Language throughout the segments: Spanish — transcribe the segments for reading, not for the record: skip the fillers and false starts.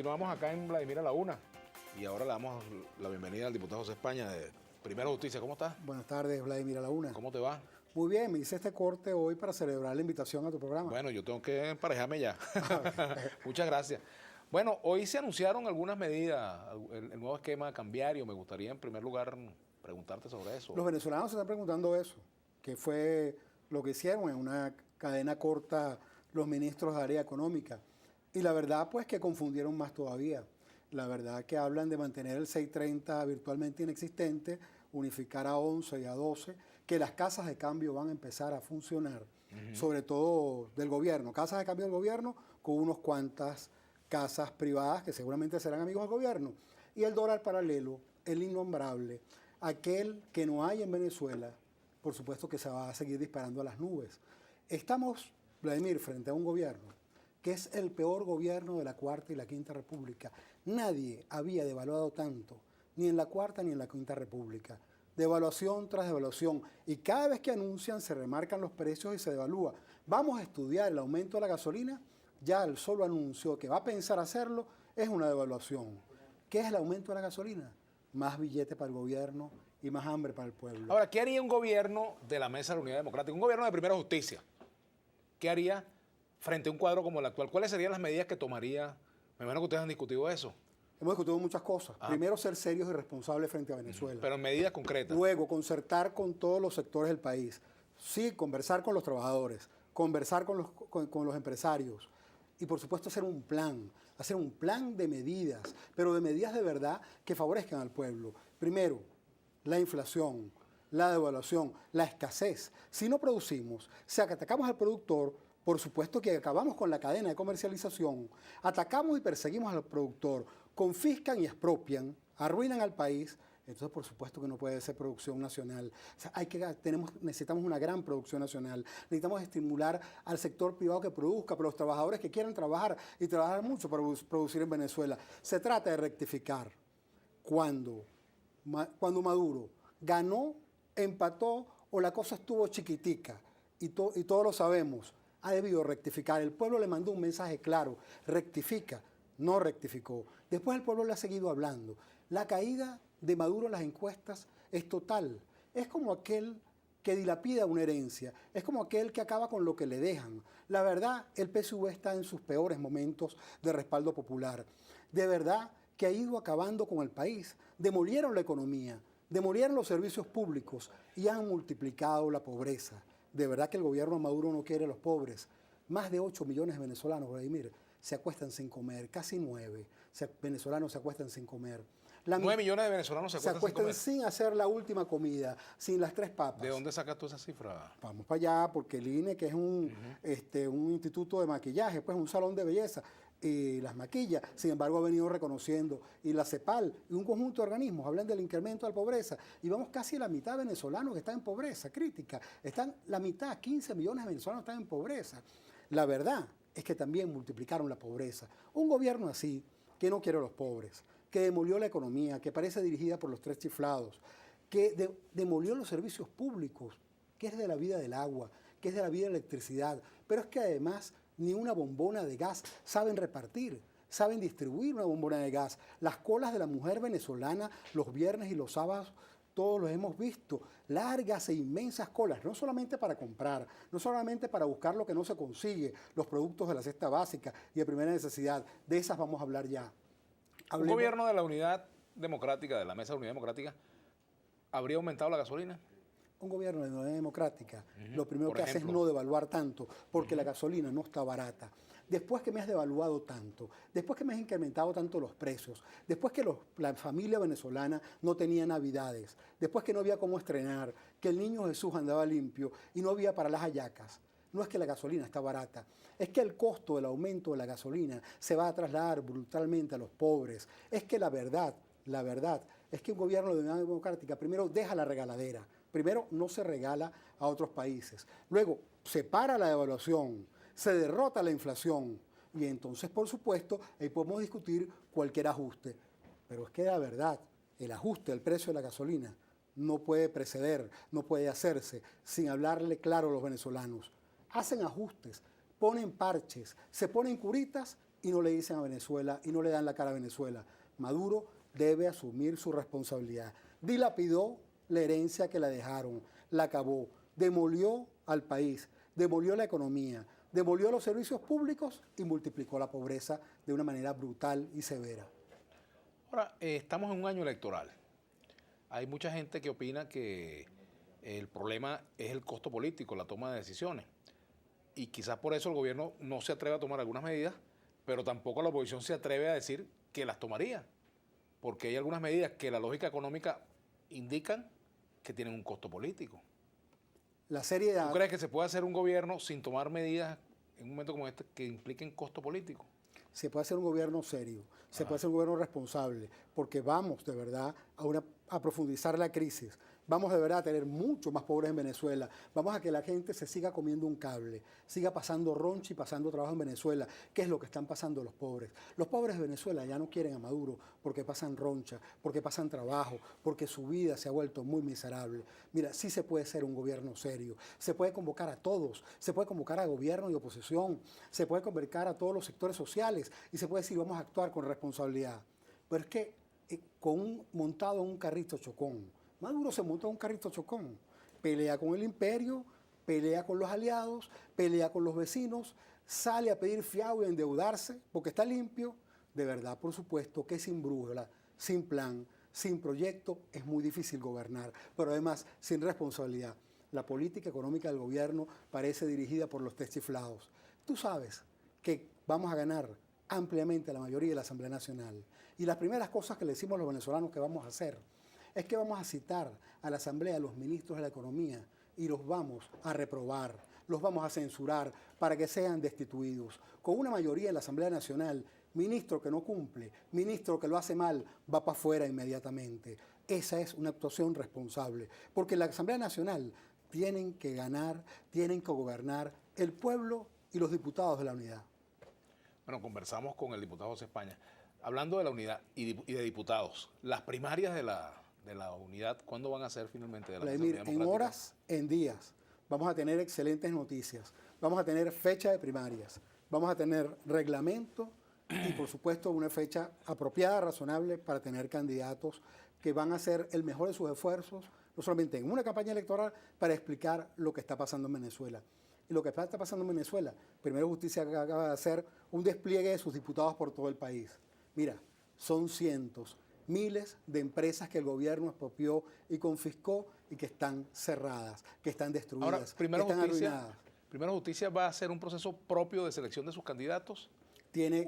continuamos acá en Vladimir a la Una y ahora le damos la bienvenida al diputado José España de Primera Justicia. ¿Cómo estás? Buenas tardes, Vladimir a la Una. ¿Cómo te va? Muy bien, me hice este corte hoy para celebrar la invitación a tu programa. Bueno, yo tengo que emparejarme ya. Muchas gracias. Bueno, hoy se anunciaron algunas medidas, el nuevo esquema cambiario. Me gustaría en primer lugar preguntarte sobre eso. Los venezolanos se están preguntando eso, que fue lo que hicieron en una cadena corta los ministros de área económica. Y la verdad, pues, que confundieron más todavía. La verdad que hablan de mantener el 630 virtualmente inexistente, unificar a 11 y a 12, que las casas de cambio van a empezar a funcionar, sobre todo del gobierno. Casas de cambio del gobierno con unos cuantas casas privadas que seguramente serán amigos del gobierno. Y el dólar paralelo, el innombrable, aquel que no hay en Venezuela, por supuesto que se va a seguir disparando a las nubes. Estamos, Vladimir, frente a un gobierno que es el peor gobierno de la Cuarta y la Quinta República. Nadie había devaluado tanto, ni en la Cuarta ni en la Quinta República. Devaluación tras devaluación. Y cada vez que anuncian se remarcan los precios y se devalúa. Vamos a estudiar el aumento de la gasolina. Ya el solo anuncio que va a pensar hacerlo es una devaluación. ¿Qué es el aumento de la gasolina? Más billete para el gobierno y más hambre para el pueblo. Ahora, ¿qué haría un gobierno de la Mesa de la Unidad Democrática? Un gobierno de Primera Justicia. ¿Qué haría frente a un cuadro como el actual? ¿Cuáles serían las medidas que tomaría? Me imagino que ustedes han discutido eso. Hemos discutido muchas cosas. Primero, ser serios y responsables frente a Venezuela. Pero en medidas concretas. Luego, concertar con todos los sectores del país. Sí, conversar con los trabajadores, conversar con los empresarios. Y, por supuesto, hacer un plan de medidas, pero de medidas de verdad que favorezcan al pueblo. Primero, la inflación, la devaluación, la escasez. Si no producimos, si atacamos al productor, por supuesto que acabamos con la cadena de comercialización, atacamos y perseguimos al productor, confiscan y expropian, arruinan al país. Entonces, por supuesto que no puede ser producción nacional. O sea, necesitamos una gran producción nacional. Necesitamos estimular al sector privado que produzca, pero los trabajadores que quieran trabajar y trabajar mucho para producir en Venezuela. Se trata de rectificar. Cuando Maduro ganó, empató o la cosa estuvo chiquitica, y todos lo sabemos, ha debido rectificar. El pueblo le mandó un mensaje claro: rectifica. No rectificó. Después el pueblo le ha seguido hablando. La caída de Maduro en las encuestas es total. Es como aquel que dilapida una herencia. Es como aquel que acaba con lo que le dejan. La verdad, el PSV está en sus peores momentos de respaldo popular. De verdad que ha ido acabando con el país. Demolieron la economía, demolieron los servicios públicos y han multiplicado la pobreza. De verdad que el gobierno de Maduro no quiere a los pobres. Más de 8 millones de venezolanos, Vladimir, se acuestan sin comer, casi 9 venezolanos se acuestan sin comer. 9 millones de venezolanos se acuestan sin hacer la última comida, sin las 3 papas. ¿De dónde sacas tú esa cifra? Vamos para allá, porque el INE, que es un instituto de maquillaje, pues un salón de belleza, y las maquillas, sin embargo, ha venido reconociendo, y la CEPAL, y un conjunto de organismos hablan del incremento de la pobreza, y vamos casi a la mitad de venezolanos que están en pobreza crítica. Están la mitad, 15 millones de venezolanos están en pobreza. La verdad es que también multiplicaron la pobreza. Un gobierno así, que no quiere a los pobres, que demolió la economía, que parece dirigida por los 3 chiflados, que demolió los servicios públicos, que es de la vida del agua, que es de la vida de la electricidad, pero es que además ni una bombona de gas saben repartir, saben distribuir una bombona de gas. Las colas de la mujer venezolana los viernes y los sábados, todos los hemos visto, largas e inmensas colas, no solamente para comprar, no solamente para buscar lo que no se consigue, los productos de la cesta básica y de primera necesidad. De esas vamos a hablar ya. ¿Un gobierno de la Unidad Democrática, de la Mesa de la Unidad Democrática, habría aumentado la gasolina? Un gobierno de la Unidad Democrática, lo primero que hace es no devaluar tanto, porque la gasolina no está barata. Después que me has devaluado tanto, después que me has incrementado tanto los precios, después que la familia venezolana no tenía navidades, después que no había cómo estrenar, que el niño Jesús andaba limpio y no había para las hallacas. No es que la gasolina está barata, es que el costo del aumento de la gasolina se va a trasladar brutalmente a los pobres. Es que la verdad es que un gobierno de Unidad Democrática primero deja la regaladera, primero no se regala a otros países, luego se para la devaluación, se derrota la inflación y entonces, por supuesto, ahí podemos discutir cualquier ajuste. Pero es que la verdad, el ajuste del precio de la gasolina no puede preceder, no puede hacerse sin hablarle claro a los venezolanos. Hacen ajustes, ponen parches, se ponen curitas y no le dicen a Venezuela y no le dan la cara a Venezuela. Maduro debe asumir su responsabilidad. Dilapidó la herencia que la dejaron, la acabó, demolió al país, demolió la economía, demolió los servicios públicos y multiplicó la pobreza de una manera brutal y severa. Ahora, estamos en un año electoral. Hay mucha gente que opina que el problema es el costo político, la toma de decisiones. Y quizás por eso el gobierno no se atreve a tomar algunas medidas, pero tampoco la oposición se atreve a decir que las tomaría. Porque hay algunas medidas que la lógica económica indican que tienen un costo político. La seriedad. ¿Tú crees que se puede hacer un gobierno sin tomar medidas en un momento como este que impliquen costo político? Se puede hacer un gobierno serio, se puede hacer un gobierno responsable, porque vamos de verdad a profundizar la crisis. Vamos de verdad a tener mucho más pobres en Venezuela. Vamos a que la gente se siga comiendo un cable, siga pasando roncha y pasando trabajo en Venezuela. ¿Qué es lo que están pasando los pobres? Los pobres de Venezuela ya no quieren a Maduro porque pasan roncha, porque pasan trabajo, porque su vida se ha vuelto muy miserable. Mira, sí se puede ser un gobierno serio. Se puede convocar a todos. Se puede convocar a gobierno y oposición. Se puede convocar a todos los sectores sociales y se puede decir vamos a actuar con responsabilidad. Pero es que montado en un carrito chocón, Maduro se montó en un carrito chocón, pelea con el imperio, pelea con los aliados, pelea con los vecinos, sale a pedir fiado y a endeudarse porque está limpio. De verdad, por supuesto que sin brújula, sin plan, sin proyecto, es muy difícil gobernar, pero además sin responsabilidad. La política económica del gobierno parece dirigida por los chiflados. Tú sabes que vamos a ganar ampliamente la mayoría de la Asamblea Nacional. Y las primeras cosas que le decimos a los venezolanos que vamos a hacer es que vamos a citar a la Asamblea a los ministros de la Economía y los vamos a reprobar, los vamos a censurar para que sean destituidos. Con una mayoría en la Asamblea Nacional, ministro que no cumple, ministro que lo hace mal, va para afuera inmediatamente. Esa es una actuación responsable, porque en la Asamblea Nacional tienen que ganar, tienen que gobernar el pueblo y los diputados de la unidad. Bueno, conversamos con el diputado José España. Hablando de la unidad y de diputados, las primarias de la unidad, ¿cuándo van a ser finalmente de la Vladimir, en horas, en días, vamos a tener excelentes noticias. Vamos a tener fecha de primarias, vamos a tener reglamento y, por supuesto, una fecha apropiada, razonable para tener candidatos que van a hacer el mejor de sus esfuerzos, no solamente en una campaña electoral, para explicar lo que está pasando en Venezuela. Y lo que está pasando en Venezuela, Primero Justicia acaba de hacer un despliegue de sus diputados por todo el país. Mira, son cientos, miles de empresas que el gobierno expropió y confiscó y que están cerradas, que están destruidas, ahora, que están arruinadas. Primero Justicia va a hacer un proceso propio de selección de sus candidatos. Tiene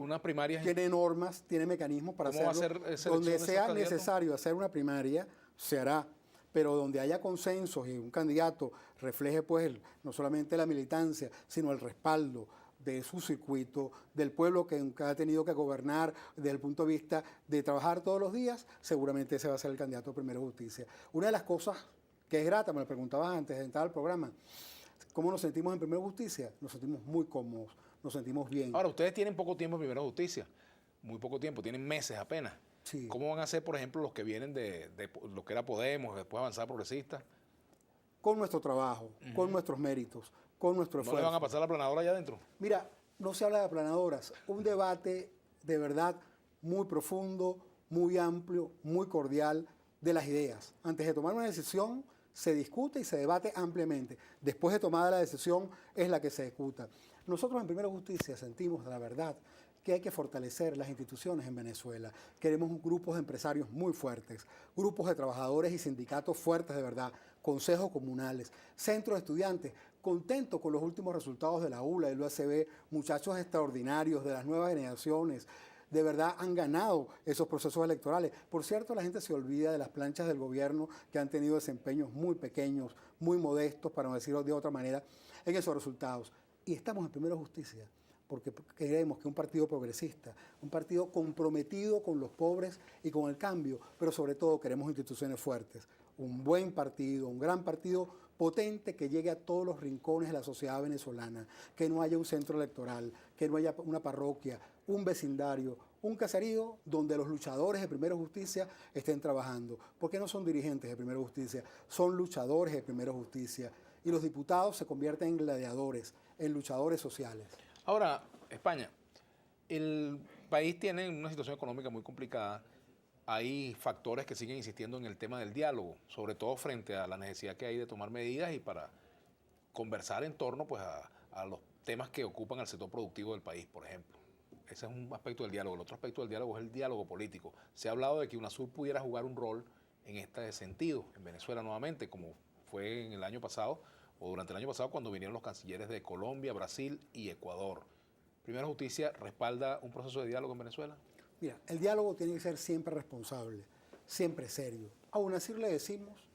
normas, tiene mecanismos para hacerlo. ¿Cómo va a ser donde sea necesario hacer una primaria, se hará. Pero donde haya consensos y un candidato refleje pues no solamente la militancia, sino el respaldo de su circuito, del pueblo que ha tenido que gobernar desde el punto de vista de trabajar todos los días, seguramente ese va a ser el candidato de Primero Justicia. Una de las cosas que es grata, me lo preguntabas antes de entrar al programa, ¿cómo nos sentimos en Primero Justicia? Nos sentimos muy cómodos, nos sentimos bien. Ahora, ustedes tienen poco tiempo en Primero Justicia, muy poco tiempo, tienen meses apenas. Sí. ¿Cómo van a ser, por ejemplo, los que vienen de lo que era Podemos, después Avanzada Progresista? Con nuestro trabajo, con nuestros méritos, con nuestro esfuerzo. ¿No le van a pasar la planadora allá adentro? Mira, no se habla de aplanadoras, un debate de verdad muy profundo, muy amplio, muy cordial de las ideas. Antes de tomar una decisión, se discute y se debate ampliamente. Después de tomada la decisión, es la que se ejecuta. Nosotros en Primero Justicia sentimos, la verdad, que hay que fortalecer las instituciones en Venezuela. Queremos grupos de empresarios muy fuertes, grupos de trabajadores y sindicatos fuertes de verdad, consejos comunales, centros de estudiantes, contentos con los últimos resultados de la ULA, del UACB, muchachos extraordinarios de las nuevas generaciones, de verdad han ganado esos procesos electorales. Por cierto, la gente se olvida de las planchas del gobierno que han tenido desempeños muy pequeños, muy modestos, para no decirlo de otra manera, en esos resultados. Y estamos en Primero Justicia porque queremos que un partido progresista, un partido comprometido con los pobres y con el cambio, pero sobre todo queremos instituciones fuertes, un buen partido, un gran partido potente que llegue a todos los rincones de la sociedad venezolana, que no haya un centro electoral, que no haya una parroquia, un vecindario, un caserío donde los luchadores de Primero Justicia estén trabajando. Porque no son dirigentes de Primero Justicia, son luchadores de Primero Justicia. Y los diputados se convierten en gladiadores, en luchadores sociales. Ahora, España, El país tiene una situación económica muy complicada. Hay factores que siguen insistiendo en el tema del diálogo, sobre todo frente a la necesidad que hay de tomar medidas y para conversar en torno pues, a los temas que ocupan al sector productivo del país, por ejemplo. Ese es un aspecto del diálogo. El otro aspecto del diálogo es el diálogo político. Se ha hablado de que UNASUR pudiera jugar un rol en este sentido, en Venezuela nuevamente, como fue en el año pasado o durante el año pasado cuando vinieron los cancilleres de Colombia, Brasil y Ecuador. Primera Justicia respalda un proceso de diálogo en Venezuela. Mira, el diálogo tiene que ser siempre responsable, siempre serio. Aún así le decimos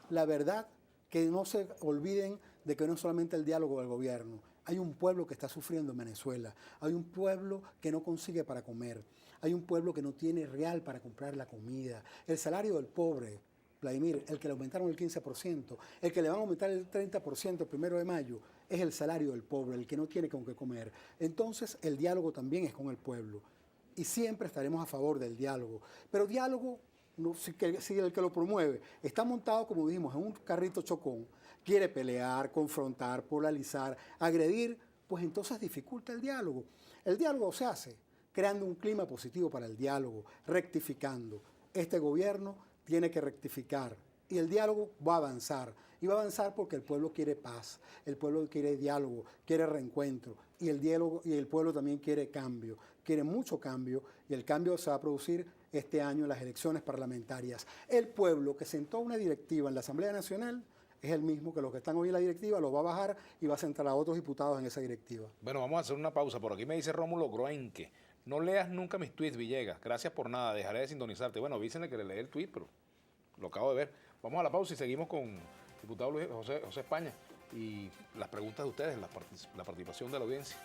la verdad, que no se olviden de que no es solamente el diálogo del gobierno. Hay un pueblo que está sufriendo en Venezuela, hay un pueblo que no consigue para comer, hay un pueblo que no tiene real para comprar la comida. El salario del pobre, Vladimir, el que le aumentaron el 15%, el que le van a aumentar el 30% el 1 de mayo, es el salario del pobre, el que no tiene con qué comer. Entonces el diálogo también es con el pueblo. Y siempre estaremos a favor del diálogo. Pero diálogo, no, si el que lo promueve está montado, como dijimos, en un carrito chocón, quiere pelear, confrontar, polarizar, agredir, pues entonces dificulta el diálogo. El diálogo se hace creando un clima positivo para el diálogo, rectificando. Este gobierno tiene que rectificar y el diálogo va a avanzar. Y va a avanzar porque el pueblo quiere paz, el pueblo quiere diálogo, quiere reencuentro y el diálogo y el pueblo también quiere cambio, quiere mucho cambio y el cambio se va a producir este año en las elecciones parlamentarias. El pueblo que sentó una directiva en la Asamblea Nacional es el mismo que los que están hoy en la directiva, lo va a bajar y va a sentar a otros diputados en esa directiva. Bueno, vamos a hacer una pausa. Por aquí me dice Rómulo Groenque. No leas nunca mis tweets, Villegas. Gracias por nada. Dejaré de sintonizarte. Bueno, avísenle que le leí el tweet, pero lo acabo de ver. Vamos a la pausa y seguimos con el diputado José España y las preguntas de ustedes, la participación de la audiencia.